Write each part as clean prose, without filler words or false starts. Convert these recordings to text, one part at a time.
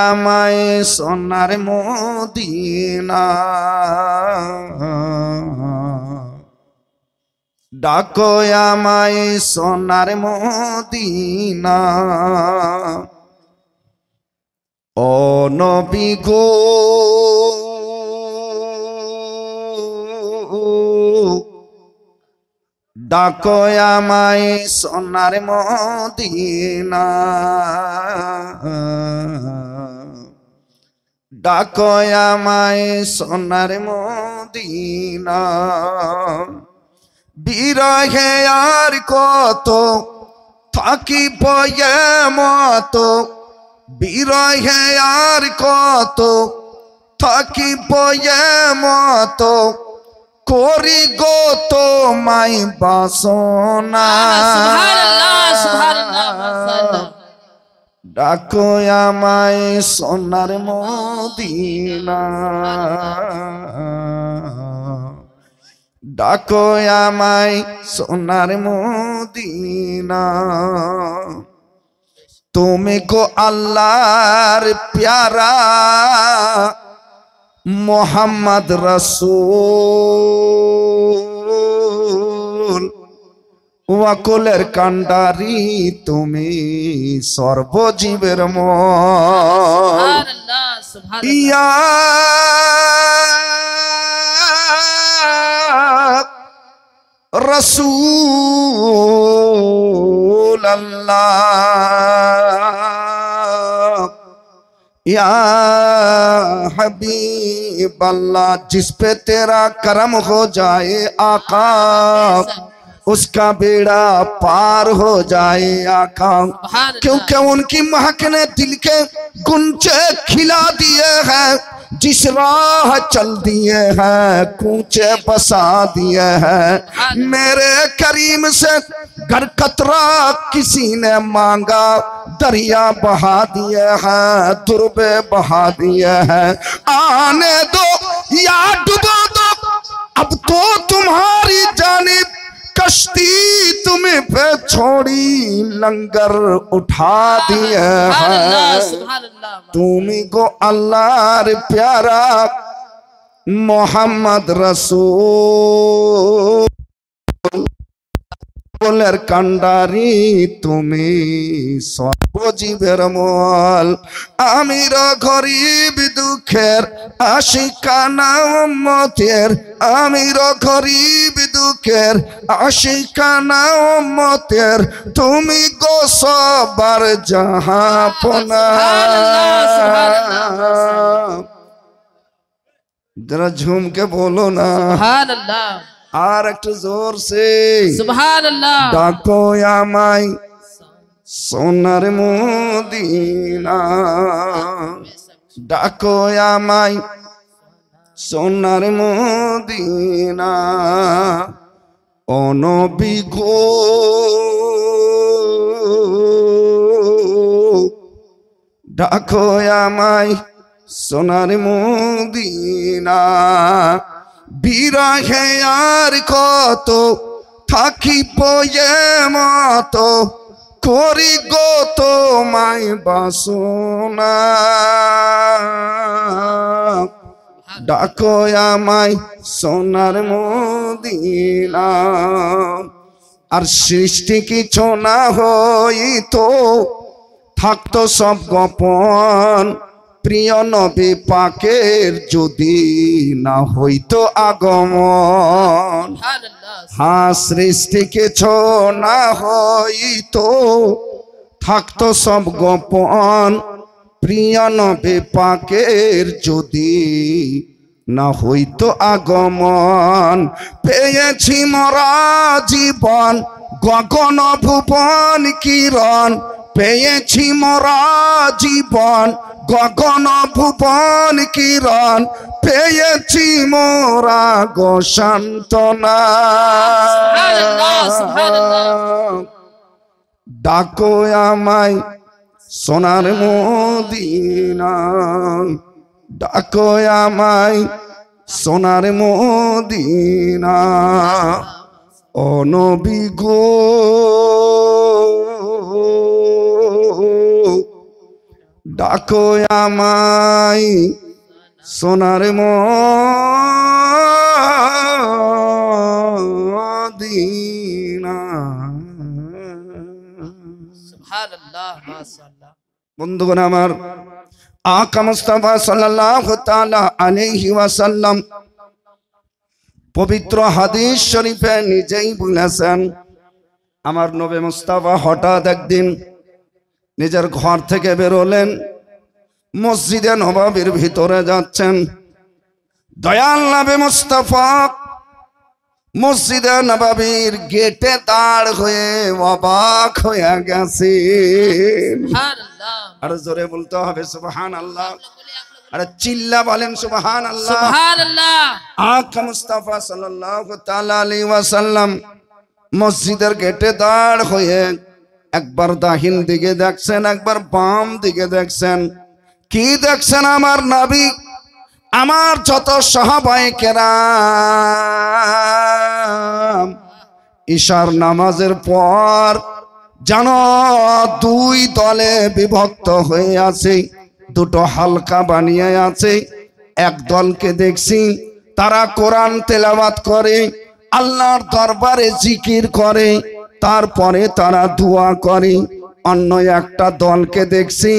আমায় সোনার মদিনা, ডাকো আমায় সোনার মদিনা। ও নবী গো ডাকো আমায় সোনার মদিনা, ডাকো আমায় সোনার মদিনা। বিরহে আর কত থাকিব এ মত, বিরহে আর কত থাকিব এ মত, করি গো তোমায় বাসনা। ডাকো আমায় সোনার মদিনা, ডাকো আমায় সোনার মদিনা। তুমি গো আল্লাহর প্যারা মোহাম্মদ রাসূল, ওয়াকুলের কান্ডারি তুমি সর্বজীবের মন। ইয়া रसूल अल्लाह, या हबीब अल्लाह, जिस पे तेरा करम हो जाए आका, उसका बेड़ा पार हो जाए आका। क्योंकि उनकी महक ने दिल के गुंजे खिला दिए हैं, जिस राह चल दिए हैं कूचे बसा दिए हैं। मेरे करीम से गर कतरा किसी ने मांगा, दरिया बहा दिए हैं, दुर्बे बहा दिए हैं। आने दो या डुबो दो, अब तो तुम्हारी जानिब कश्ती तुम्हें पे छोड़ी, लंगर उठा दिए हैं। तुम्ही गो अल्लाहर प्यारा मोहम्मद रसूल, बोलेर कांडारी তুমি সর্বজীবের মল। আমির গরিব দুঃখের আশিকানা উম্মতের, আমির গরিব দুঃখের আশিকানা উম্মতের, তুমি গো সবার জাহাপনা। जरा झूम के बोलो ना सुभान अल्लाह, আর একটু জোর সে সুবহান আল্লাহ। ডাকো আমায় সোনার মদিনা, ডাকো আমায় সোনার মদিনা। ও নবী গো ডাকো আমায় সোনার মদিনা। বিরহে আর কত থাকিব এ মত, করি গো তোমায় বাসনা। ডাকো আমায় সোনার মদিনা। আর সৃষ্টি কিছু না হইতো, থাকতো সব গোপন, প্রিয় নবী পাকের যদি না হইতো আগমন। হ্যাঁ, সৃষ্টি কিছু না হইতো, থাকতো সব গোপন, প্রিয় নবী পাকের যদি না হইতো আগমন। পেয়েছি মোরা জীবন গগন ভুবন কিরণ, পেয়েছি মোরা জীবন গগন ভুবন কিরণ, পেয়েছি মোরা গো সান্তনা। ডাকো আমায় সোনার মদিনা, ডাকো আমায় সোনার মদিনা। ও নবী গো ডাকো আমায় সোনার মদিনা। সুবহানাল্লাহ, মাশাআল্লাহ। বন্ধুগণ আমার, আকা মুস্তাফা সাল্লাল্লাহু তাআলা আলাইহি ওয়াসাল্লাম পবিত্র হাদিস শরীফে নিজেই বলেছেন, আমার নবী মুস্তাফা হঠাৎ একদিন নিজের ঘর থেকে বেরোলেন, মসজিদে নববীর ভিতরে যাচ্ছেন। দয়াল নবী মুস্তাফা মসজিদে নববীর গেটে দাঁড় হয়ে অবাক হয়ে গেছেন। সুবহানাল্লাহ, আর জোরে বলতে হবে সুবহানাল্লাহ। আরে চিল্লা বলেন সুবহানাল্লাহ। সুবহানাল্লাহ। আকা মুস্তাফা সাল্লাল্লাহু তাআলা আলাইহি ওয়াসাল্লাম মসজিদের গেটে দাঁড় হয়ে একবার দাহিন দিকে দেখছেন, একবার বাম দিকে দেখছেন। কি দেখছেন? আমার নবী, আমার যত সাহাবায়ে কেরাম ঈশার নামাজের পর যেন দুই দলে বিভক্ত হয়ে আছে, দুটো হালকা বানিয়ে আছে। এক দলকে দেখছি তারা কোরআন তেলাওয়াত করে, আল্লাহর দরবারে জিকির করে, তারপরে তারা দোয়া করে। অন্য একটা দলকে দেখছি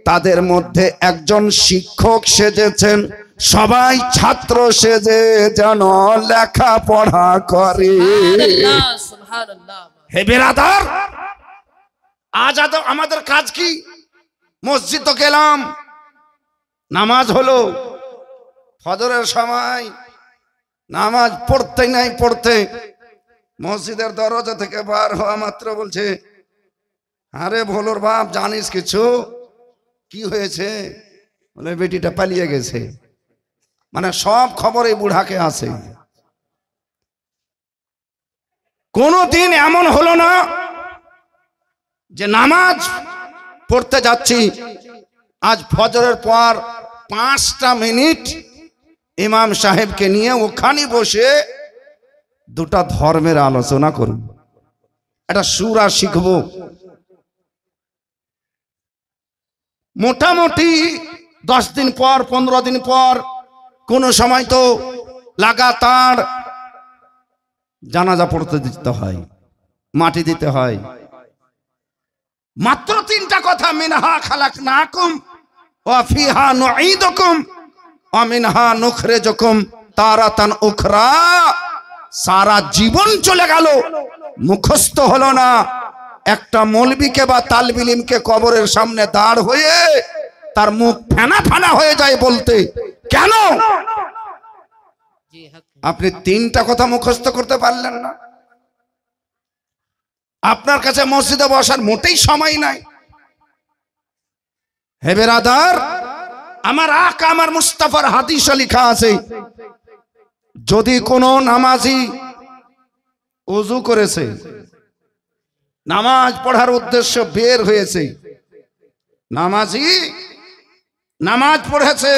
তাদের মধ্যে একজন শিক্ষক সেজেছেন, সবাই ছাত্র সেজে যেন লেখাপড়া করে। সুবহানাল্লাহ, সুবহানাল্লাহ। হে বিরাদার, আজ আমাদের কাজ কি? মসজিদ তো গেলাম, নামাজ হলো, ফজরের সময় নামাজ পড়তে নাই পড়তে মসজিদের দরজা থেকে বার হওয়া মাত্র বলছে, আরে ভোলোর বাপ, জানিস কিছু? কি হয়েছে? বলে বেটিটা পালিয়ে গেছে। মানে সব খবর এই বুড়াকে আছে। কোনদিন এমন হলো না যে নামাজ পড়তে যাচ্ছি, আজ ফজরের পর 5টা মিনিট ইমাম সাহেবকে নিয়ে ওখানে বসে দুটা ধর্মের আলোচনা করব, একটা সূরা শিখব। মোটামুটি 10 দিন পর, 15 দিন পর, কোন সময় তো লাগাতার জানাজা পড়তে দিতে হয়, মাটি দিতে হয়। মাত্র 3টা কথা, মিনহা খালাকনাকুম ওয়া ফিহা নুঈদুকুম ওয়া মিনহা নুখরিজুকুম তারাতান উখরা। সারা জীবন চলে গেল, মুখস্থ হলো না। একটা মৌলবীকে বা তালবুল ইলমকে কবরের সামনে দাঁড় হয়ে তার মুখ ফেনা ফেনা হয়ে যায় বলতে। কেন? আপনি 3টা কথা মুখস্থ করতে পারলেন না। আপনার কাছে মসজিদে বসার মোটেই সময় নাই। হে বেরাদার, আমার আকা আমার মুস্তাফার হাদিসে লেখা আছে, যদি কোনো নামাজি ওযু করেছে, নামাজ পড়ার উদ্দেশ্য বের হয়েছে, নামাজি নামাজ পড়েছে,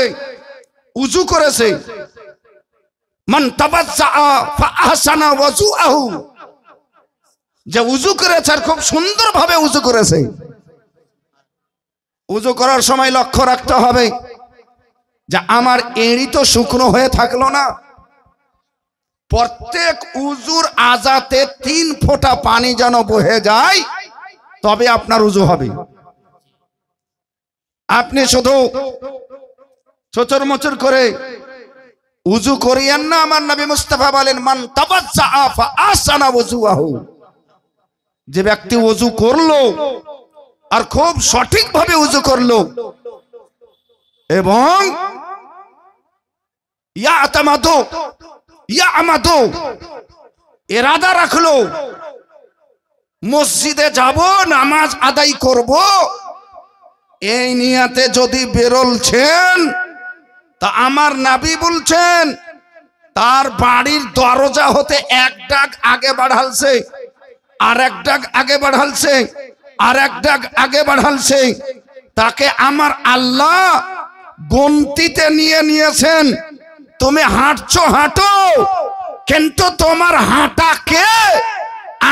ওযু করেছে, মান তাবাজ্জা ফা আহসানা ওযুআহু, যে ওযু করেছে আর খুব সুন্দরভাবে ওযু করেছে। ওযু করার সময় লক্ষ্য রাখতে হবে যে আমার এড়ি তো শুকনো হয়ে থাকলো না। প্রত্যেক উজুর আজাতে 3 ফোঁটা পানি যেন বহে যায়, তবে আপনার উজু হবে। আপনি শুধু চচর মচর করে উজু করিয়েন না। আমার নবী মুস্তাফা বলেন, মান তাবাজ্জা ফা আহসানা ওযুআহু, যে ব্যক্তি ওযু করলো আর খুব সঠিকভাবে ওযু করলো এবং ইয়ামাদু ইরাদা রাখলো মসজিদে যাব, নামাজ আদায় করব, এই নিয়তে যদি বেরোলছেন, তা আমার নবী বলছেন তার বাড়ির দরজা হতে 1 ডাক আগে বাড়ালছে, আর 1 ডাক আগে বাড়ালছে, আর 1 ডাক আগে বাড়ালছে, তাকে আমার আল্লাহ গন্তিতে নিয়েছেন। তুমি হাঁটছো হাঁটো, কিন্তু তোমার হাঁটাকে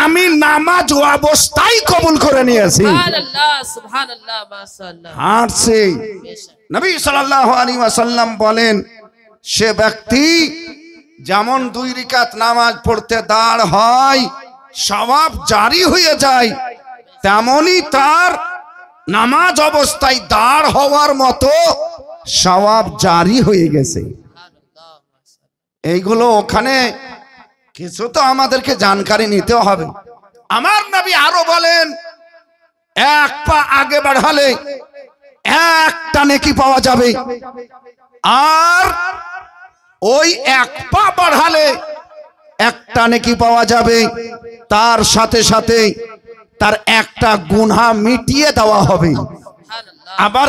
আমি নামাজ অবস্থায় কবুল করে নিয়েছি। সুবহানাল্লাহ সুবহানাল্লাহ মাশাআল্লাহ। হাঁটছে নবী সাল্লাল্লাহু আলাইহি ওয়াসাল্লাম বলেন, সে ব্যক্তি যেমন 2 রাকাত নামাজ পড়তে দাঁড় হয় সওয়াব জারি হয়ে যায়, তেমনি তার নামাজ অবস্থায় দাঁড় হওয়ার মতো সওয়াব জারি হয়ে গেছে। এইগুলো ওখানে কিছু তো আমাদেরকে জানকারি নিতে হবে। আমার নবী আরো বলেন, 1 পা আগে বাড়ালে 1টা নেকি পাওয়া যাবে, আর ওই 1 পা বাড়ালে 1টা নেকি পাওয়া যাবে, তার সাথে সাথে তার 1টা গুনাহ মিটিয়ে দেওয়া হবে। আবার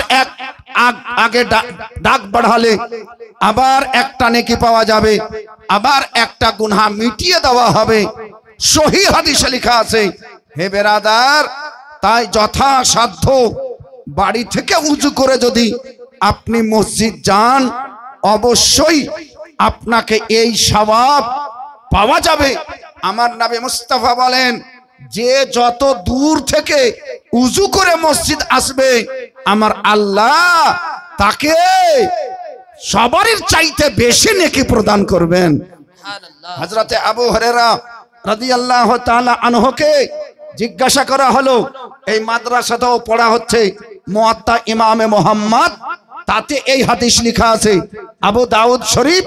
আগে ডাক বাড়ালে আবার 1টা নেকি পাওয়া যাবে, আবার 1টা গুনাহ মিটিয়ে দেওয়া হবে। সহিহ হাদিসে লেখা আছে। হে বেরাদার, তাই যথাসাধ্য বাড়ি থেকে উজু করে যদি আপনি মসজিদ যান, অবশ্যই আপনাকে এই সওয়াব পাওয়া যাবে। আমার নবী মুস্তাফা বলেন, যে যত দূর থেকে উজু করে মসজিদ আসবে, আমার আল্লাহ তাকে সবারই চাইতে বেশি নেকি প্রদান করবেন। হযরতে আবু হুরায়রা রাদিয়াল্লাহু তাআলা আনহুকে জিজ্ঞাসা করা হলো, এই মাদ্রাসাতেও পড়া হচ্ছে মুয়াত্তা ইমামে মুহাম্মদ, তাতে এই হাদিস লেখা আছে। আবু দাউদ শরীফ,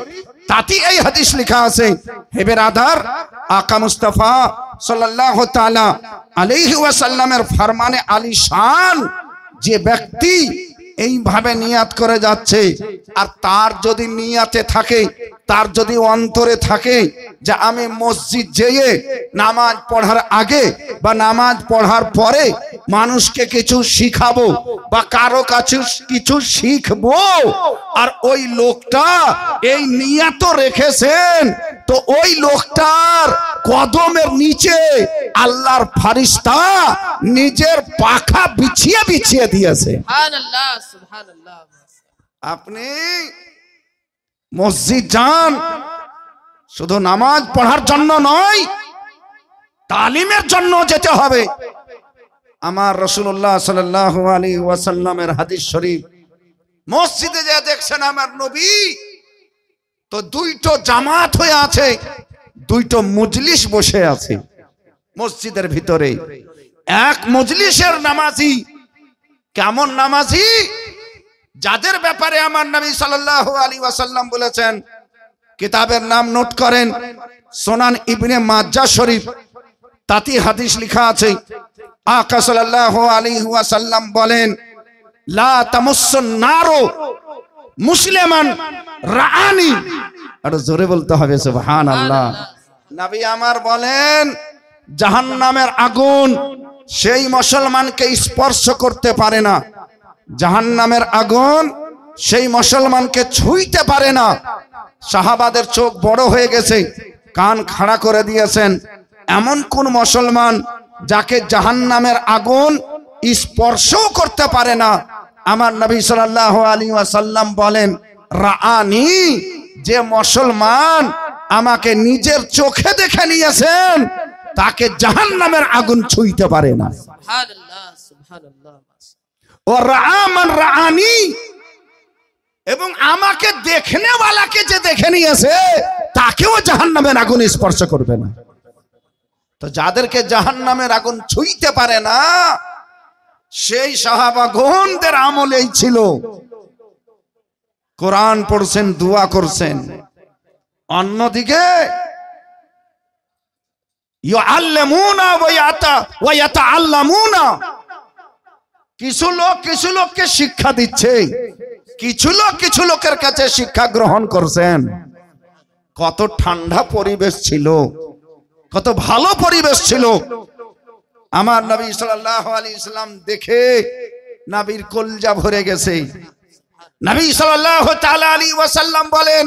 তাতে এই হাদিস লেখা আছে। হে বেরাদার, আকা মুস্তাফা সাল্লাল্লাহু তাআলা আলাইহি ওয়াসাল্লামের ফরমানে আলিশান যে ব্যক্তি এইভাবে নিয়াত করে যাচ্ছে, আর তার যদি নিয়াতে থাকে, তার যদি অন্তরে থাকে যে আমি মসজিদ যেয়ে নামাজ পড়ার আগে বা নামাজ পড়ার পরে মানুষকে কিছু শিখাবো বা কারো কাছে কিছু শিখবো, আর ওই লোকটা এই নিয়াত রেখেছেন, তো ওই লোকটার কদমের নিচে আল্লাহর ফেরেশতা নিজের পাখা বিছিয়ে বিছিয়ে দিয়েছে। সুবহানাল্লাহ সুবহানাল্লাহ। আপনি মসজিদ যান শুধু নামাজ পড়ার জন্য নয়, তালিমের জন্য যেতে হবে। আমার রাসূলুল্লাহ সাল্লাল্লাহু আলাইহি ওয়াসাল্লামের হাদিস শরীফ, মসজিদে যে দেখছেন আমার নবী তো 2টো জামাত হয়ে আছে, 2টো মজলিস বসে আছে মসজিদের ভিতরে। এক মজলিসের নামাজি কেমন নামাজি, যাদের ব্যাপারে আমার নবী সাল্লাল্লাহু আলাইহি ওয়াসাল্লাম বলেছেন, কিতাবের নাম নোট করেন, সুনান ইবনে মাজ্জাহ শরীফ, তাতে হাদিস লেখা আছে। আকা সাল্লাল্লাহু আলাইহি ওয়াসাল্লাম বলেন, লা তামাসসুন নারু মুসলিমান রাআনি। আর জোরে বলতে হবে সুবহানাল্লাহ। নবী আমার বলেন, জাহান্নামের আগুন সেই মুসলমানকে স্পর্শ করতে পারে না, জাহান্নামের আগুন সেই মুসলমানকে ছুঁইতে পারে না। সাহাবাদের চোখ বড় হয়ে গেছে, কান খাড়া করে দিয়েছেন। এমন কোন মুসলমান যাকে জাহান্নামের আগুন স্পর্শও করতে পারে না। আমার নবী সাল্লাল্লাহু আলাইহি ওয়াসাল্লাম বলেন, রাআনি, যে মুসলমান আমাকে নিজের চোখে দেখে নিয়েছেন, তাকে জাহান্নামের আগুন ছুঁইতে পারে না। সুবহানাল্লাহ সুবহানাল্লাহ। ও রাআমান রাআনি, এবং আমাকে দেখনেওয়ালাকে যে দেখে নিয়েছে তাকেও জাহান্নামের আগুন স্পর্শ করবে না। তো যাদেরকে জাহান্নামের আগুন ছুঁইতে পারে না, সেই সাহাবাগণদের আমলেই ছিল কোরআন পড়ছেন, দোয়া করছেন। অন্যদিকে ইউআল্লিমুনা ওয়া ইয়াতাআল্লামুনা, কিছু লোককে শিক্ষা দিচ্ছে, কিছু লোকের কাছে শিক্ষা গ্রহণ করছেন। কত ঠান্ডা পরিবেশ ছিল, কত ভালো পরিবেশ ছিল। আমার নবী সাল্লাল্লাহু আলাইহি ওয়াসাল্লাম দেখে নবীর কলজা ভরে গেছে। নবী সাল্লাল্লাহু তাআলা আলাইহি ওয়াসাল্লাম বলেন,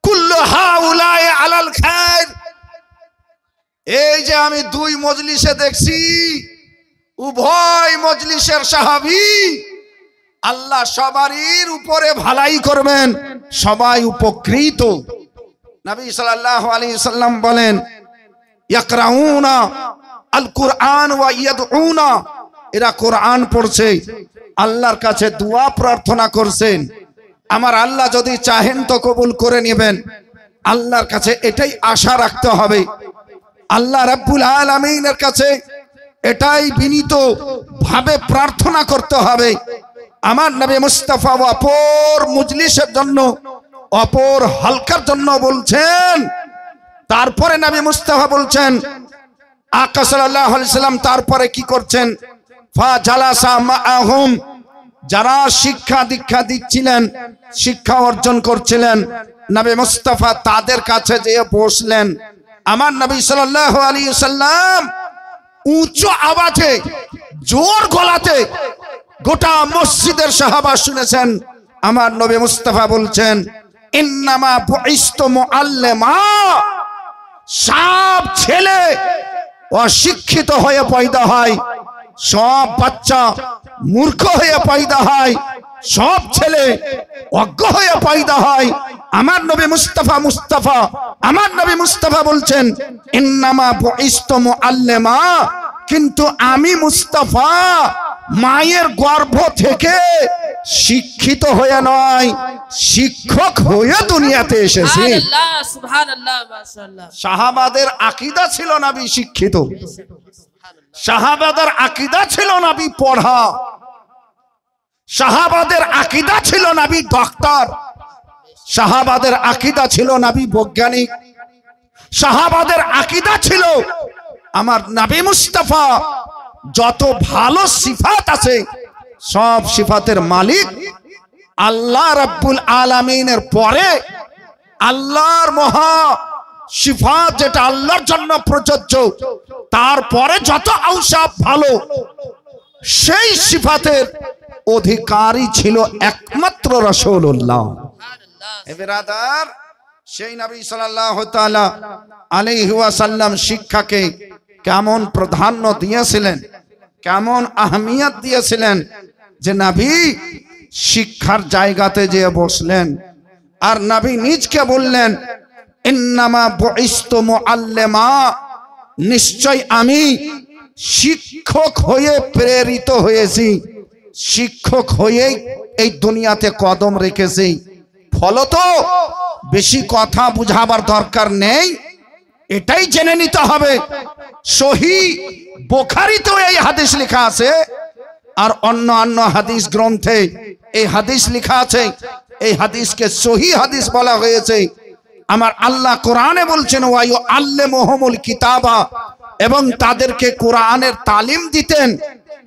কুল্লু হাউলাই আলাল খায়র। এই যে আমি 2 মজলিসে দেখছি, উভয় মজলিসের সাহাবী আল্লাহ সবারই উপরে ভালাই করবেন, সবাই উপকৃত। নবী সাল্লাল্লাহু আলাইহি ওয়াসাল্লাম বলেন, ইয়াকরাউনা আল কুরআন ওয়া ইয়াদউনা, এরা কোরআন পড়ছে, আল্লাহর কাছে দোয়া প্রার্থনা করছেন। আমার আল্লাহ যদি চাহেন তো কবুল করে নেবেন। আল্লাহর কাছে এটাই আশা রাখতে হবে। আল্লাহ রাব্বুল আলামিনের কাছে এটাই বিনীত ভাবে প্রার্থনা করতে হবে। আমার নবী মুস্তাফা অপর মজলিসের জন্য, অপর হালকার জন্য বলছেন। তারপরে নবী মুস্তাফা বলছেন, আকা সাল্লাল্লাহু আলাইহি সাল্লাম তারপরে কি করছেন? ফা জালাসা মাআহুম, যারা শিক্ষা দীক্ষা দিচ্ছিলেন, শিক্ষা অর্জন করছিলেন, নবী মুস্তাফা তাদের কাছে যেয়ে বসলেন। আমার নবী সাল্লাল্লাহু আলাইহি সাল্লাম উচ্চ আওয়াজে, জোর গলাতে গোটা মসজিদের সাহাবা শুনেছেন। আমার নবী মুস্তাফা বলছেন, ইন্নামা বুইস্তু মুআল্লিমা, সব ছেলে অশিক্ষিত হয়ে পয়দা হয়, সব বাচ্চা মূর্খ হয়ে পয়দা হয়, সব ছেলে অজ্ঞ হয়ে পয়দা হয়। আমার নবী মুস্তাফা আমার নবী মুস্তাফা বলছেন, ইন্নামা বুইস্তু মুআল্লিমা, কিন্তু আমি মুস্তাফা মায়ের গর্ভ থেকে শিক্ষিত হয়ে নয়, শিক্ষক হয়ে দুনিয়াতে এসেছি। সুবহানাল্লাহ, সুবহানাল্লাহ, মাশাআল্লাহ। সাহাবাদের আকীদা ছিল নবী শিক্ষিত, সাহাবাদের আকীদা ছিল নবী পড়া, সাহাবাদের আকীদা ছিল নবী ডক্টর, সাহাবাদের আকীদা ছিল নবী বৈজ্ঞানিক, সাহাবাদের আকীদা ছিল আমার নবী মুস্তাফা যত ভালো সিফাত আছে সব সিফাতের মালিক আল্লাহ রাব্বুল আলামিনের পরে আল্লাহর মহা সিফাত যেটা আল্লাহর জন্য প্রযোজ্য, তারপরে যত আওসাফ ভালো সেই সিফাতের অধিকারী ছিল একমাত্র রাসূলুল্লাহ। এ বিরাদার, সেই নবী সাল্লাল্লাহু তাআলা আলাইহি ওয়াসাল্লাম শিক্ষাকে কেমন প্রাধান্য দিয়েছিলেন, কেমন আহমিয়ত দিয়েছিলেন, যে নবী শিক্ষার জায়গাতে যে বসলেন আর নবী নিজকে বললেন, ইন্নামা বুইস্তু মুআল্লিমা, নিশ্চয় আমি শিক্ষক হয়ে প্রেরিত হয়েছি, শিক্ষক হয়ে এই দুনিয়াতে কদম রেখেছি। ফলত বেশি কথা বুঝাবার দরকার নেই, এটাই জেনে নিতে হবে। সহিহ বুখারীতে এই হাদিস লেখা আছে, আর অন্য হাদিস গ্রন্থে এই হাদিস লেখা আছে। এই হাদিসকে সহিহ হাদিস বলা হয়েছে। আমার আল্লাহ কোরআনে বলছেন, ওয়া ইউআল্লিমুহুমুল কিতাবা, এবং তাদেরকে কোরআনের তালিম দিতেন।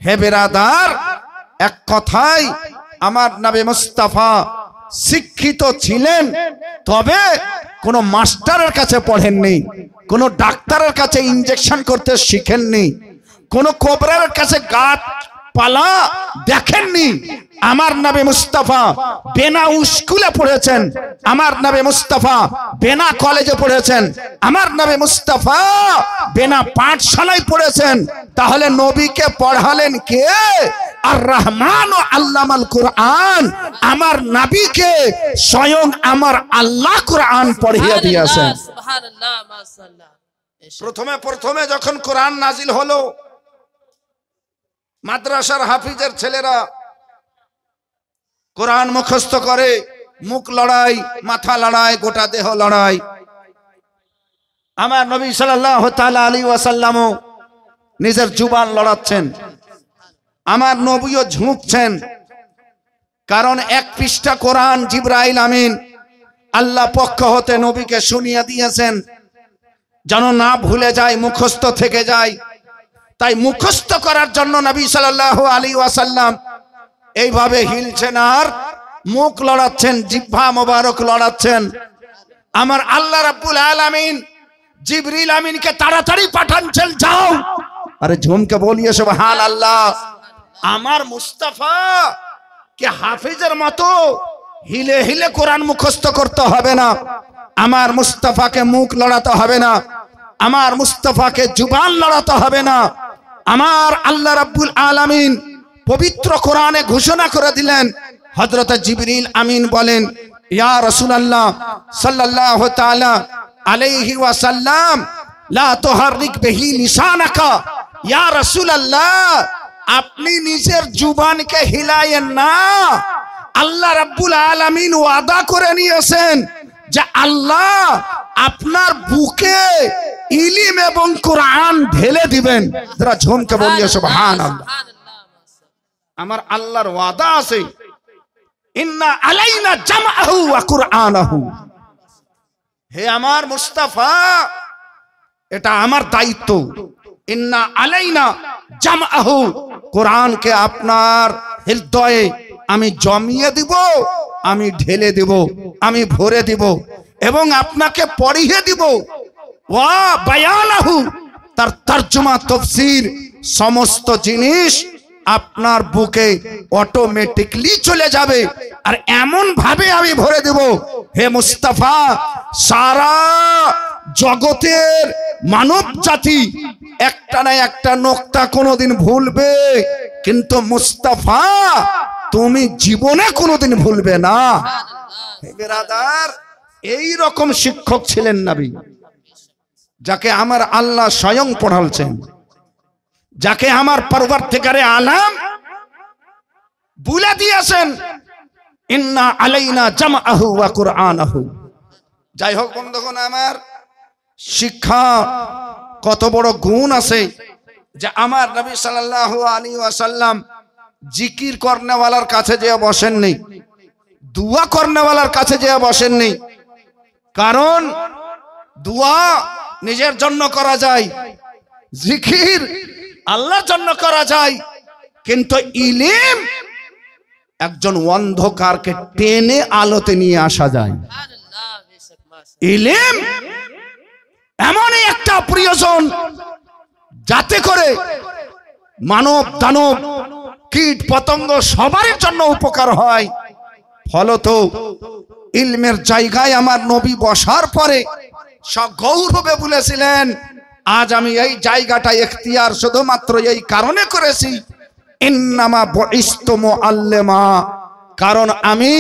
হে বিরাদার, এক কথায় আমার নবী মুস্তাফা শিক্ষিত ছিলেন, তবে কোন মাস্টারের কাছে পড়েননি, কোন ডাক্তারের কাছে ইনজেকশন করতে শিখেননি, কোন কোবরার কাছে গাছ পালা দেখেননি। আমার নবী মুস্তাফা বেনা স্কুলে পড়েছেন, আমার নবী মুস্তাফা বেনা কলেজে পড়েছেন, আমার নবী মুস্তাফা বেনা পাঠশালায় পড়েছেন। তাহলে নবীকে পড়ালেন কে? আর রহমান ও আল্লামাল কুরআন, আমার নবীকে স্বয়ং আমার আল্লাহ কুরআন পড়িয়ে দিয়েছেন। সুবহানাল্লাহ, মাশাআল্লাহ। প্রথমে যখন কোরআন নাজিল হলো, মাদ্রাসার হাফিজের ছেলেরা কোরআন মুখস্থ করে, মুখ লড়াই, মাথা লড়াই, গোটা দেহ লড়াই। আমার নবী সাল্লাল্লাহু তাআলা আলাইহি ওয়াসাল্লামও নিজের জুবান লড়াচ্ছেন, আমার নবীও ঝুঁকছেন। কারণ এক পৃষ্ঠা কোরআন জিবরাইল আমিন আল্লাহ পক্ষ হতে নবীকে শুনিয়ে দিয়েছেন, যেন না ভুলে যায়, মুখস্থ থেকে যায়। তাই মুখস্থ করার জন্য নবী সাল্লাল্লাহু আলাইহি ওয়াসাল্লাম এইভাবে হিলছেন আর মুখ লড়াচ্ছেন, জিহ্বা মোবারক লড়াচ্ছেন। আমার আল্লাহ রাব্বুল আলামিন জিবরিল আমিনকে তাড়াতাড়ি পাঠাচ্ছেন, যাও। আরে ঝুমকে বলিয়ে সুবহানাল্লাহ। আমার মুস্তাফা কে হাফিজের মতো হিলে হিলে কোরআন মুখস্থ করতে হবে না, আমার মুস্তাফাকে মুখ লড়াতে হবে না, আমার মুস্তাফাকে জুবান লড়াতে হবে না। আমার আল্লাহ রাব্বুল আলামিন পবিত্র কোরআনে ঘোষণা করে দিলেন, হযরত জিবরিল আমিন বলেন, ইয়া রাসূলুল্লাহ সাল্লাল্লাহু তাআলা আলাইহি ওয়াসাল্লাম, লা তুহাররিক বিহি লিসানাকা, ইয়া রাসূলুল্লাহ আপনি নিজের জুবানকে হিলায়েন না। আল্লাহ রাব্বুল আলামিন ওয়াদা করে নিয়েছেন যে আল্লাহ আপনার বুকে ইলম এবং কোরআন ঢেলে দিবেন। যারা ঝুমকে বলিয়ে সুবহানাল্লাহ। আমার আল্লাহর ওয়াদা আছে, ইন্না আলাইনা জামআহু ওয়া কুরআনাহু। হে আমার মুস্তাফা, এটা আমার দায়িত্ব। ইন্না আলাইনা জামআহু, কোরআনকে আপনার হৃদয়ে আমি জমিয়ে দিব, আমি ঢেলে দিব, আমি ভরে দিব এবং আপনাকে পড়িয়ে দিব। ওয়া বায়ানাহু, তার তরজমা তাফসীর সমস্ত জিনিস আপনার বুকে অটোমেটিকলি চলে যাবে। আর এমন ভাবে আমি ভরে দেব, হে মুস্তাফা সারা জগতের মানব জাতি একটা না একটা নোক্তা কোনোদিন ভুলবে, কিন্তু মুস্তাফা তুমি জীবনে কোনোদিন ভুলবে না। বেরাদার, এই রকম শিক্ষক ছিলেন নবী, যাকে আমার আল্লাহ স্বয়ং পড়ালছেন, যাকে আমার পরবর্তীকারে আলাম বলে দিয়েছেন, ইন্না আলাইনা জামআহু ওয়া কুরআনাহু। যাই হোক বন্ধুগণ, আমার শিক্ষা কত বড় গুণ আছে যে আমার নবী সাল্লাল্লাহু আলাইহি ওয়াসাল্লাম জিকির করনেওয়ালার কাছে যেয়ে বসেন নেই, দুয়া করনেওয়ালার কাছে যেয়ে বসেন নেই। কারণ দুয়া নিজের জন্য করা যায়, জিকির আল্লাহর জন্য করা যায়, কিন্তু ইলম একজন অন্ধকারকে টেনে আলোতে নিয়ে আসা যায়। ইলম এমনই একটা প্রয়োজন যাতে করে মানব দানব কীট পতঙ্গ সবার জন্য উপকার হয়। ফলত ইলমের জায়গায় আমার নবী বসার পরে সগৌরবে বলেছিলেন, আজ আমি এই জায়গাটা ইখতিয়ার শুধুমাত্র এই কারণে করেছি, ইন্নামা বুইসতু মুআল্লিমা, কারণ আমি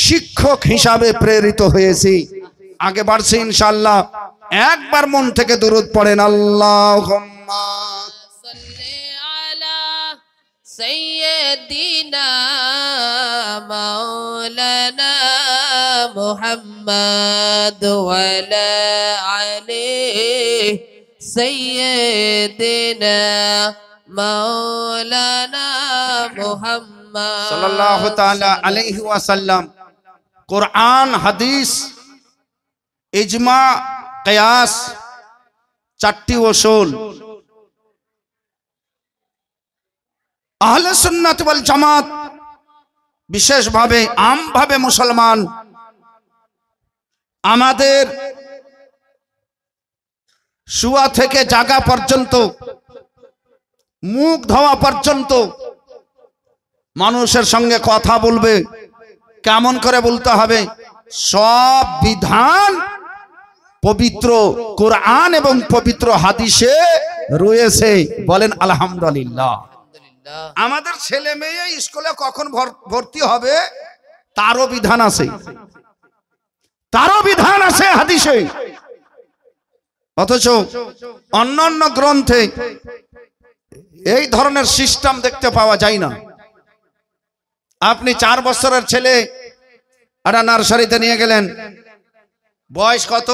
শিক্ষক হিসাবে প্রেরিত হয়েছি। আগে বাড়ছি ইনশাআল্লাহ। একবার মন থেকে দরুদ পড়েন, আল্লাহুম্মা সাল্লি আলা সাইয়্যিদিনা মাওলানা মুহাম্মদ ওয়া আলা আলি সাইয়্যিদিনা মাওলানা মুহাম্মদ সাল্লাল্লাহু তাআলা আলাইহি ওয়াসাল্লাম। কোরআন, হাদিস, ইজমা, কিয়াস, চারটি উসুল আহলে সুন্নাত ওয়াল জামাত, বিশেষভাবে আমভাবে মুসলমান আমাদের শুয়া থেকে জাগা পর্যন্ত, মুখ ধোয়া পর্যন্ত মানুষের সঙ্গে কথা বলবে, কেমন করে বলতে হবে, সব বিধান পবিত্র কোরআন এবং পবিত্র হাদিসে রয়েছে। বলেন আলহামদুলিল্লাহ। আমাদের ছেলে মেয়ে স্কুলে কখন ভর্তি হবে তারও বিধান আছে, তারও বিধান আছে হাদিসে। অথচ অন্যান্য গ্রন্থে এই ধরনের সিস্টেম দেখতে পাওয়া যায় না। আপনি 4 বছরের ছেলে একটা নার্সারিতে নিয়ে গেলেন, বয়স কত?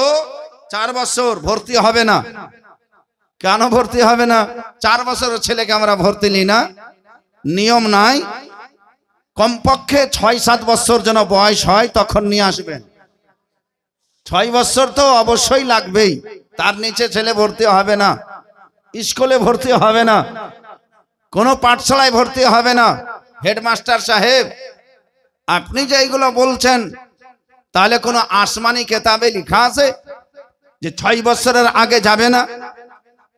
4 বছর, ভর্তি হবে না। কেন ভর্তি হবে না? 4 বছরের ছেলেকে আমরা ভর্তি নিই না, নিয়ম নাই। কমপক্ষে 6-7 বছর যেন বয়স হয় তখন নিয়ে আসবেন। 6 বছর তো অবশ্যই লাগবেই, তার নিচে ছেলে ভর্তি হবে না, স্কুলে ভর্তি হবে না, কোনো পাঠশালায় ভর্তি হবে না। হেডমাস্টার সাহেব, আপনি যে এইগুলো বলছেন, তাহলে কোনো আসমানি কেতাবে লেখা আছে যে 6 বছরের আগে যাবে না?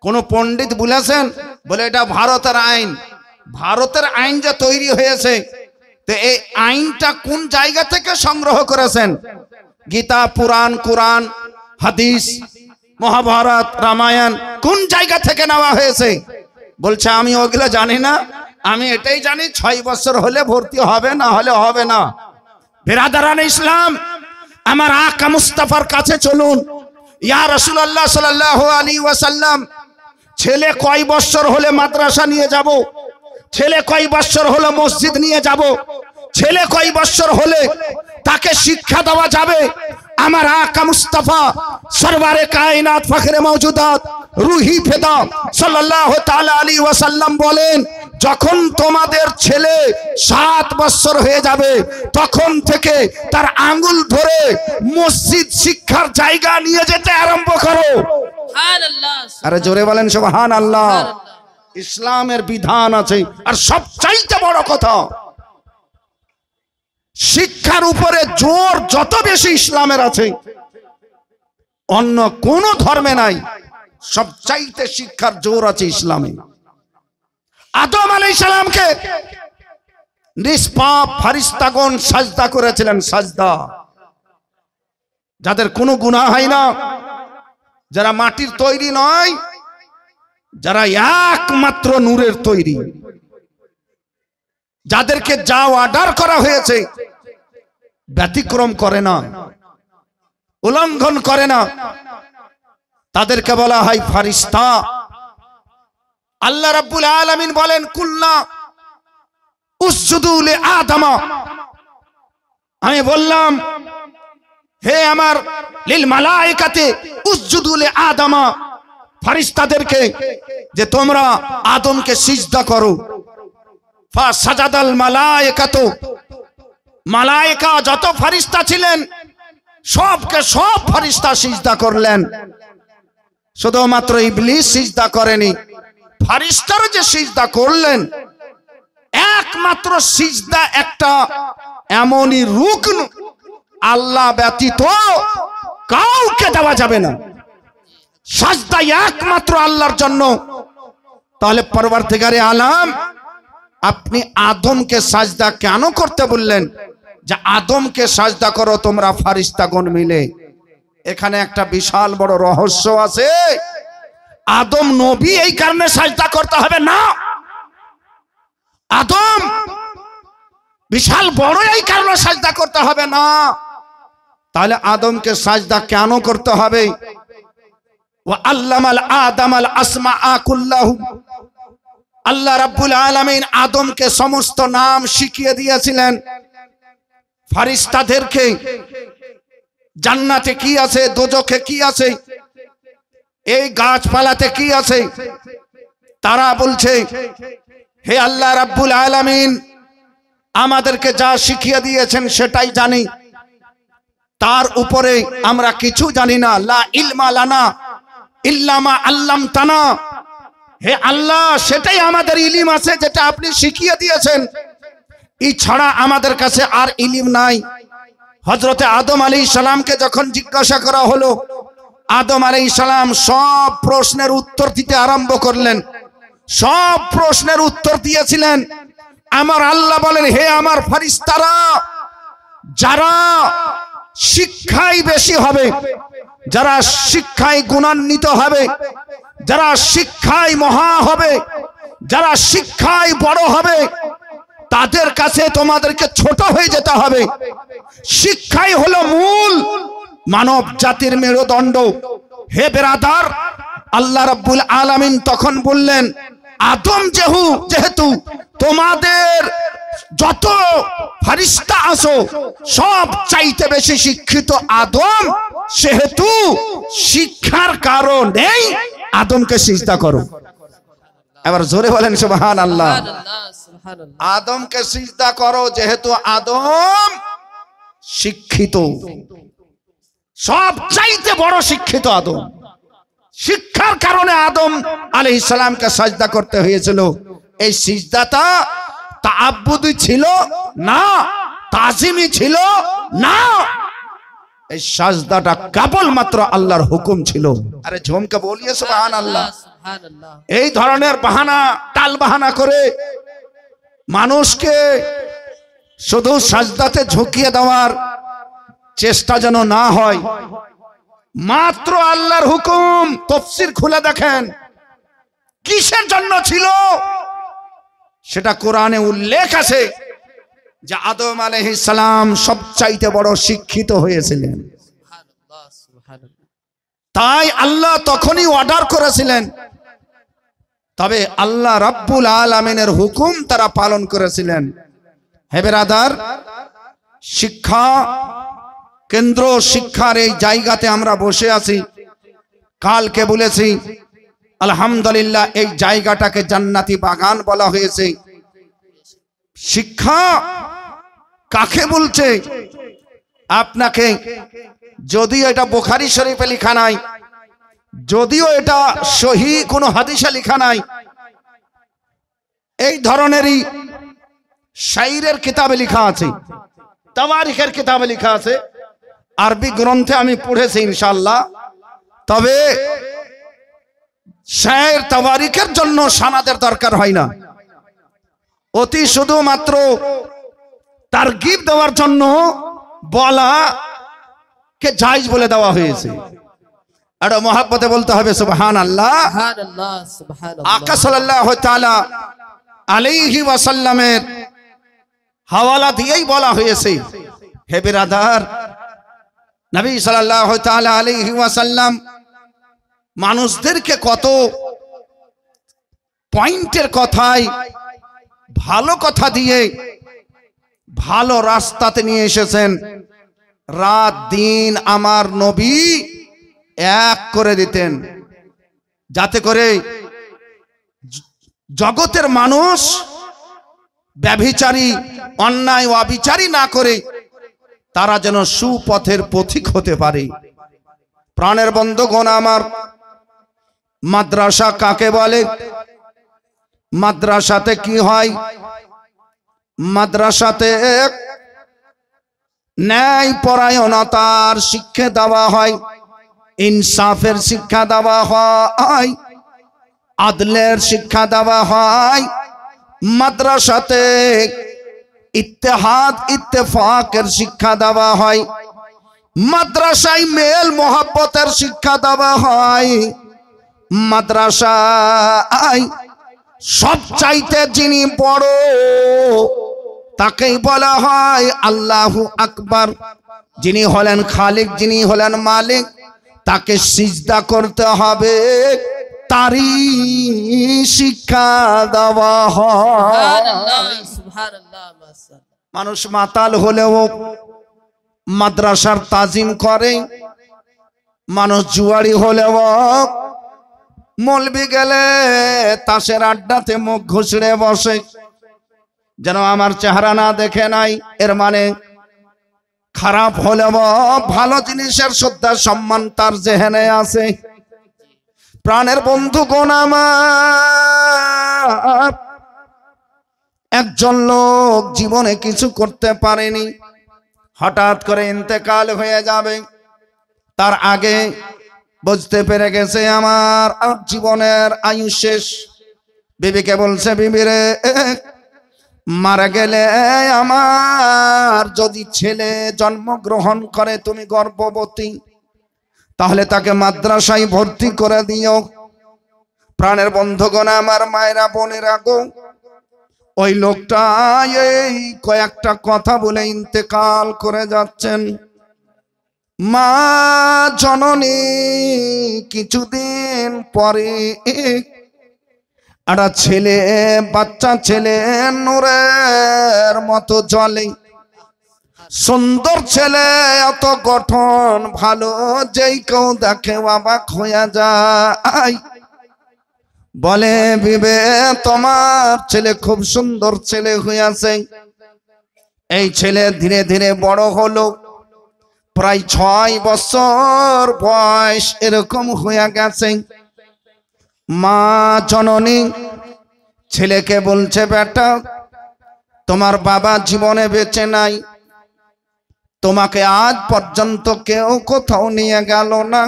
কোনো পণ্ডিত বলেছেন? বলে এটা ভারতের আইন। ভারতের আইন যে তৈরি হয়েছে, তো এই আইনটা কোন জায়গা থেকে সংগ্রহ করেছেন? গীতা, পুরাণ, কোরআন, হাদিস, মহাভারত, রামায়ণ কোন জায়গা থেকে নেওয়া হয়েছে? বলছে আমি ওগুলো জানি না, আমি এটাই জানি 6 বছর হলে ভর্তি হবে, না হলে হবে না। বিরাদারান ইসলাম, আমার আকা মুস্তাফার কাছে চলুন, ইয়া রাসূলুল্লাহ সাল্লাল্লাহু আলাইহি ওয়াসাল্লাম, ছেলে কয় বছর হলে মাদ্রাসা নিয়ে যাব, ছেলে কয় বছর হলে মসজিদ নিয়ে যাব, ছেলে কয় বছর হলে তাকে শিক্ষা দেওয়া যাবে? আমার আকা মুস্তাফা সরওয়ারে কায়নাত ফখরে মওজুদাত রুহি ফেদা সাল্লাল্লাহু তাআলা আলাইহি ওয়াসাল্লাম বলেন, যখন তোমাদের ছেলে 7 বছর হয়ে যাবে তখন থেকে তার আঙ্গুল ধরে মসজিদ শিক্ষার জায়গা নিয়ে যেতে আরম্ভ করো। সুবহানাল্লাহ। আরে জোরে বলেন সুবহানাল্লাহ। ইসলামের বিধান আছে। আর সবচাইতে বড় কথা, শিক্ষার উপরে জোর যত বেশি ইসলামের আছে অন্য কোন ধর্মে নাই, সবচাইতে শিক্ষার জোর আছে ইসলামে। আদম আলাইহিস সালামকে নিষ্পাপ ফেরেশতাগণ সাজদা করেছিলেন, সাজদা। যাদের কোনো গুনাহ হয় না, যারা মাটির তৈরি নয়, যারা একমাত্র নূরের তৈরি, যাদেরকে যা অর্ডার করা হয়েছে ব্যতিক্রম করে না, উল্লঙ্ঘন করে না, তাদেরকে বলা হয় ফেরেশতা। আল্লাহ রাব্বুল আলামিন বলেন, কুল্লা উসজুদু লি আদম, আমি বললাম হে আমার লিল মালায়েকাতে উসজুদু লি আদম, ফেরেশতাদেরকে যে তোমরা আদমকে সিজদা করো। ফাসাজাদাল মালায়েকাতু, মালায়েকা যত ফেরেশতা ছিলেন সবকে সব ফেরেশতা সিজদা করলেন, শুধুমাত্র ইবলিস সিজদা করেনি। ফেরেশতারা যে সিজদা করলেন, একমাত্র সিজদা একটা এমনই রুকন আল্লাহ ব্যতীত কাউকে দেওয়া যাবে না, সাজদা একমাত্র আল্লাহর জন্য। তাহলে পরবর্তীকারে আলাম আপনি আদমকে সাজদা কেন করতে বললেন? যে আদমকে সাজদা করো তোমরা ফেরেশতাগণ মিলে। এখানে একটা বিশাল বড় রহস্য আছে। আদম নবী এই কারণে সাজদা করতে হবে না, আদম বিশাল বড় এই কারণে সাজদা করতে হবে না। তাহলে আদমকে সাজদা কেন করতে হবে? ওয়া আল্লামাল আদামাল আসমাআ কুল্লাহু, আল্লাহ রাব্বুল আলামিন আদমকে সমস্ত নাম শিখিয়ে দিয়েছিলেন। ফেরেশতাদেরকে জান্নাতে কি আছে, দোজখে কি আছে, এই গাছপালাতে কি আছে, তারা বলছে হে আল্লাহ রাব্বুল আলামিন আমাদেরকে যা শিখিয়ে দিয়েছেন সেটাই জানি, তার উপরে আমরা কিছু জানি না। লা ইলমা লানা ইল্লা মা আল্লামতানা, হে আল্লাহ সেটাই আমাদের ইলম আছে যেটা আপনি শিখিয়ে দিয়েছেন, এছাড়া আমাদের কাছে আর ইলম নাই। হযরতে আদম আলাইহিস সালামকে যখন জিজ্ঞাসা করা হলো, আদম আলাইহিস সালাম সব প্রশ্নের উত্তর দিতে আরম্ভ করলেন, সব প্রশ্নের উত্তর দিয়েছিলেন। আমার আল্লাহ বলেন, হে আমার ফেরেশতারা, যারা শিক্ষায় বেশি হবে, যারা শিক্ষায় গুণান্বিত হবে, যারা শিক্ষায় মহা হবে, যারা শিক্ষায় বড় হবে, তাদের কাছে তোমাদেরকে ছোট হয়ে যেতে হবে। শিক্ষাই হলো মূল মানব জাতির মেরুদণ্ড। হে বেরাদার, আল্লাহ রাব্বুল আলামিন তখন বললেন, আদম যেহেতু তোমাদের যত ফেরেশতা আছো সব চাইতে বেশি শিক্ষিত আদম, সেহেতু শিক্ষার কারণেই আদমকে সিজদা করো। এবার জোরে বলেন সুবহানাল্লাহ। আদমকে সিজদা করো যেহেতু আদম শিক্ষিত, সব চাইতে বড় শিক্ষিত আদম। শিক্ষার কারণে আদম আলাইহিস সালামকে সাজদা করতে হয়েছিল। এই সিজদাটা তাআব্বুদি ছিল না, তাজিমি ছিল না, এই সাজদাটা কেবলমাত্র আল্লাহর হুকুম ছিল। আরে ঝুমকে বলিয়ে সুবহানাল্লাহ। এই ধরনের বাহানা, টাল বাহানা করে মানুষকে শুধু সাজদাতে ঝুঁকিয়ে দেওয়ার চেষ্টা যেন না হয়। মাত্র আল্লাহর হুকুম, তাফসীর খুলে দেখেন কিসের জন্য ছিল, সেটা কোরআনে উল্লেখ আছে যে আদম আলাইহিস সালাম সবচাইতে বড় শিক্ষিত হয়েছিলেন। তাই আল্লাহ তখনই অর্ডার করেছিলেন, তবে আল্লাহ রাব্বুল আলামিনের হুকুম তারা পালন করেছিলেন। হে বেরাদার, শিক্ষা কেন্দ্র, শিক্ষার এই জায়গাতে আমরা বসে আছি। কালকে বলেছি আলহামদুলিল্লাহ এই জায়গাটাকে জান্নাতি বাগান বলা হয়েছে। শিক্ষা কাকে বলছে? আপনাকে, যদিও এটা বুখারী শরীফে লেখা নাই, যদিও এটা সহিহ কোনো হাদিসে লেখা নাই, এই ধরনেরই শায়রের কিতাবে লেখা আছে, তাওয়ারিখের কিতাবে লেখা আছে, আরবি গ্রন্থে আমি পড়েছি ইনশাআল্লাহ। তবে শায়র তাওয়ারিখের জন্য সানাদের দরকার হয় না, অতি শুধুমাত্র তারগিব দেওয়ার জন্য বলা কে জায়েজ বলে দেওয়া হয়েছে। আর মহব্বতে বলতে হবে সুবহানাল্লাহ। সুবহানাল্লাহ, সুবহানাল্লাহ। আকা সাল্লাল্লাহু তাআলা আলাইহি ওয়াসাল্লামের হাওয়ালা দিয়েই বলা হয়েছে। হে বিরাদার, নবী সাল্লাল্লাহু তাআলা আলাইহি ওয়াসাল্লাম মানুষদেরকে কত পয়েন্টের কথায়, ভালো কথা দিয়ে ভালো রাস্তাতে নিয়ে এসেছেন। রাত দিন আমার নবী এক করে দিতেন, যাতে করে জগতের মানুষ ব্যভিচারী, অন্যায় অবিচারী না করে তারা যেন সুপথের পথিক হতে পারে। প্রাণের বন্ধুগণ আমার, মাদ্রাসা কাকে বলে? মাদ্রাসাতে কি হয়? মাদ্রাসাতে ন্যায় পরায়ণতার শিক্ষা দেওয়া হয়, ইনসাফের শিক্ষা দেওয়া হয়, আদলের শিক্ষা দেওয়া হয়। মাদ্রাসাতে ইত্তেহাদ ইত্তেফাকের শিক্ষা দেওয়া হয়। মাদ্রাসায় মেল মোহাব্বতের শিক্ষা দেওয়া হয়। মাদ্রাসায় সবচাইতে যিনি বড় তাকেই বলা হয় আল্লাহু আকবার। যিনি হলেন খালিক, যিনি হলেন মালিক, তাকে সিজদা করতে হবে, তারই শিক্ষা দেওয়া হয়। মানুষ মাতাল হলেও মাদ্রাসার তাজিম করে, মানুষ জুয়ারি হলেও মৌলবি গেলে তাসের আড্ডাতে মুখ ঘুষড়ে বসে, যেন আমার চেহারা না দেখে নাই। এর মানে খারাপ হলেও ভালো জিনিসের শ্রদ্ধা সম্মান তার জেহেনে আছে। প্রাণের বন্ধুগণ আমার, একজন লোক জীবনে কিছু করতে পারেনি, হঠাৎ করে ইন্তেকাল হয়ে যাবে। তার আগে বুঝতে পেরে গেছে আমার জীবনের আয়ু শেষ। বিবিকে বলছে, বিবি রে, মারা গেলে আমার যদি ছেলে জন্মগ্রহণ করে, তুমি গর্ভবতী, তাহলে তাকে মাদ্রাসায় ভর্তি করে দিও। প্রাণের বন্ধুগণ আমার, মায়েরা বোনেরা গো, ওই লোকটা এই কয়েকটা কথা বলে ইন্তেকাল করে যাচ্ছেন। মা জননী কিছুদিন পরে একটা ছেলে, বাচ্চা ছেলে, নূরের মতো জ্বলে, সুন্দর ছেলে, এত গঠন ভালো, যেই কেউ দেখে অবাক হয়ে যায়। বলে, বিবে তোমার ছেলে খুব সুন্দর ছেলে হইয়াছে। এই ছেলে ধীরে ধীরে বড় হলো, প্রায় 6 বছর বয়স এরকম হয়ে গেছে। মা জননী ছেলেকে বলছে, বেটা, তোমার বাবা জীবনে বেঁচে নাই, তোমাকে আজ পর্যন্ত কেউ কোথাও নিয়ে গেল না,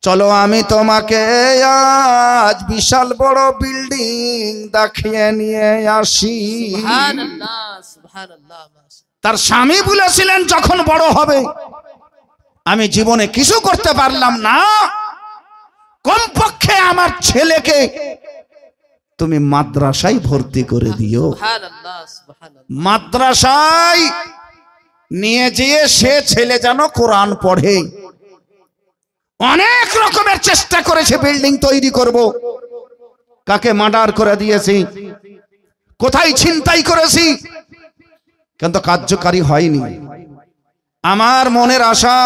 চলো আমি তোমাকে আজ বিশাল বড় বিল্ডিং দেখিয়ে নিয়ে আসি। সুবহানাল্লাহ, সুবহানাল্লাহ। তার স্বামী বলেছিলেন, যখন বড় হবে, আমি জীবনে কিছু করতে পারলাম না, কমপক্ষে আমার ছেলেকে তুমি মাদ্রাসায় ভর্তি করে দিও। সুবহানাল্লাহ, সুবহানাল্লাহ। মাদ্রাসায় নিয়ে যেয়ে সে ছেলে যেন কোরআন পড়ে। অনেক রকমের চেষ্টা করেছে বিল্ডিং তৈরি করব, কাকে মার্ডার করে দিয়েছি, কোথায় ছিনতাই করেছি, কিন্তু কার্যকারী হয়নি। আমার মনের আশা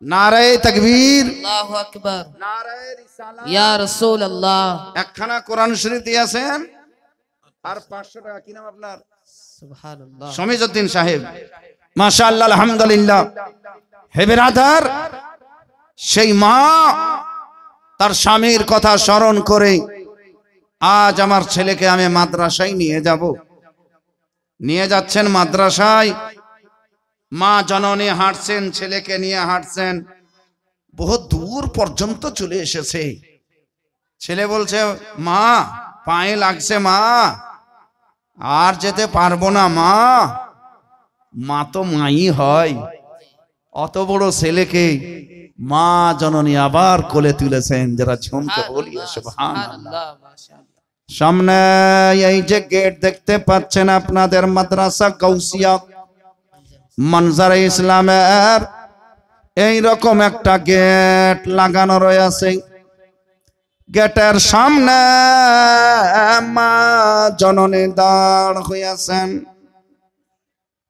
নারায়ে তাকবীর, আল্লাহু আকবার, নারায়ে রিসালাত, ইয়া রাসূলুল্লাহ। একখানা কোরআন শরীফ দিয়েছেন আর 500 টাকা। কি নাম আপনার? সুবহানাল্লাহ। শমীজউদ্দিন সাহেব, মাশাআল্লাহ, আলহামদুলিল্লাহ। হে বিরাদার, সেই মা তার স্বামীর কথা স্মরণ করে আজ আমার ছেলেকে আমি মাদ্রাসায় নিয়ে যাব। নিয়ে যাচ্ছেন মাদ্রাসায়, মা জননী হাঁটছেন, ছেলেকে নিয়ে হাঁটছেন, বহু দূর পর্যন্ত চলে এসেছে। ছেলে বলছে, মা পায়ে লাগছে, মা আর যেতে পারবো না। মা, মা তো মাই হয়। অত বড় ছেলেকে মা জননী আবার কোলে তুলেছেন, যারা ঝুমকে বলি সুবহানাল্লাহ। সামনে এই যে গেট দেখতে পাচ্ছেন আপনাদের, মাদ্রাসা গাউসিয়া মানজারে ইসলামের এই রকম একটা গেট লাগানো রয়েছে। গেটের সামনে মা জননী দাঁড় হইয়াছেন।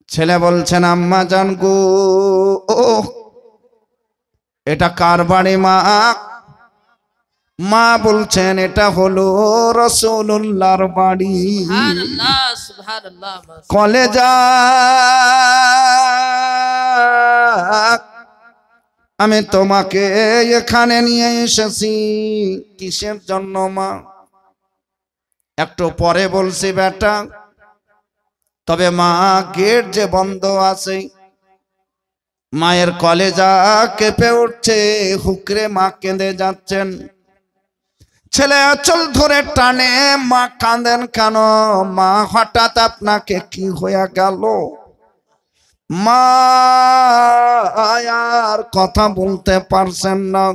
ছেলে বলছেন, আম্মা জান গো, এটা কার বাড়ি মা? মা বলছেন, এটা হলো রাসূলুল্লাহর বাড়ি। সুবহানাল্লাহ, সুবহানাল্লাহ। কলেজা আমি তোমাকে এখানে নিয়ে এসেছি, কিসের জন্য মা? একটু পরে বলছি বেটা, তবে মা গেট যে বন্ধ আছে। মায়ের কলেজা কেঁপে উঠছে, হুকরে মা কেঁদে যাচ্ছেন। ছেলে আঁচল ধরে টানে, মা কাঁদেন কেন? মা হঠাৎ আপনাকে কি হয়ে গেল? মা আর কথা বলতে পারছেন না।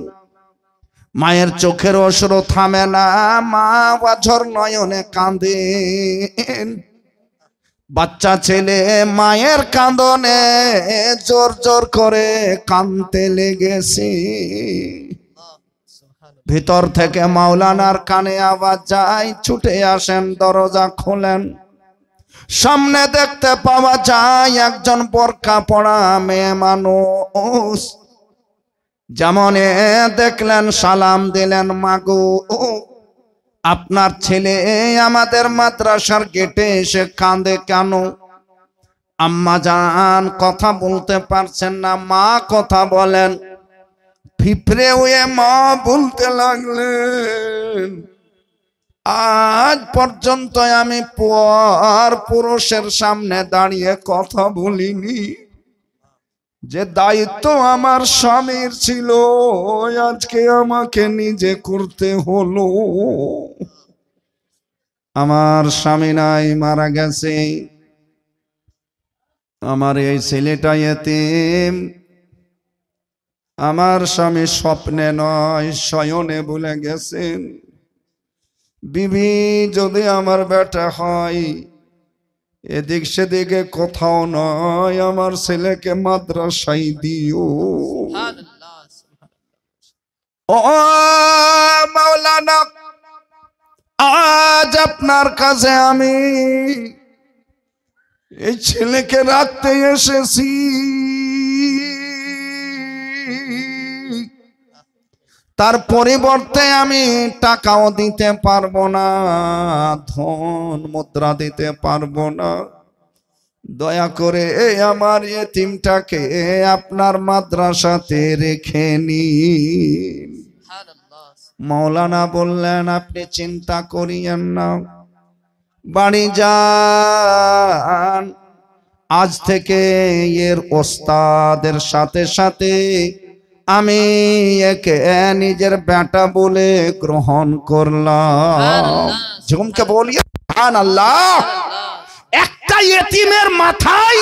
মায়ের চোখের অশ্রু থামে না, মা অঝর নয়নে কাঁদেন। বাচ্চা ছেলে মায়ের কাঁদনে জোর জোর করে কাঁদতে লেগেছে। ভিতর থেকে মাওলানার কানে আওয়াজ যায়, ছুটে আসেন, দরজা খোলেন। সামনে দেখতে পাওয়া যায় একজন বোরকা পরা মেয়ে মানুষ। যেমন দেখলেন সালাম দিলেন, মাগো আপনার ছেলে আমাদের মাদ্রাসার গেটে এসে কাঁদে কেন? আম্মা জান কথা বলতে পারছেন না, মা কথা বলেন। ফিফরে হয়ে মা বলতে লাগলেন, আজ পর্যন্ত আমি পর পুরুষের সামনে দাঁড়িয়ে কথা বলিনি। যে দায়িত্ব আমার স্বামীর ছিল, আজকে আমাকে নিজে করতে হলো। আমার স্বামী নাই, মারা গেছে। আমার এই ছেলেটা এতিম। আমার স্বামী স্বপ্নে নয় শয়নে ভুলে গেছেন। বিবি যদি আমার বেটা হয়, এদিক সেদিকে কোথাও নয়, আমার ছেলেকে মাদ্রাসায় দিও। ও মাওলানা, আজ আপনার কাছে আমি এই ছেলেকে রাখতে এসেছি। তার পরিবর্তে আমি টাকাও দিতে পারবো না, ধন মুদ্রা দিতে পারবো না। দয়া করে আমার এতিমটাকে আপনার মাদ্রাসাতে রেখে নিন। মাওলানা বললেন, আপনি চিন্তা করিয়েন না, বাড়ি যান। আজ থেকে এর ওস্তাদের সাথে সাথে আমি একে নিজের বেটা বলে গ্রহণ করলাম। ঝুমকে বলিয়ে সুবহানাল্লাহ। একটা ইতিমের মাথায়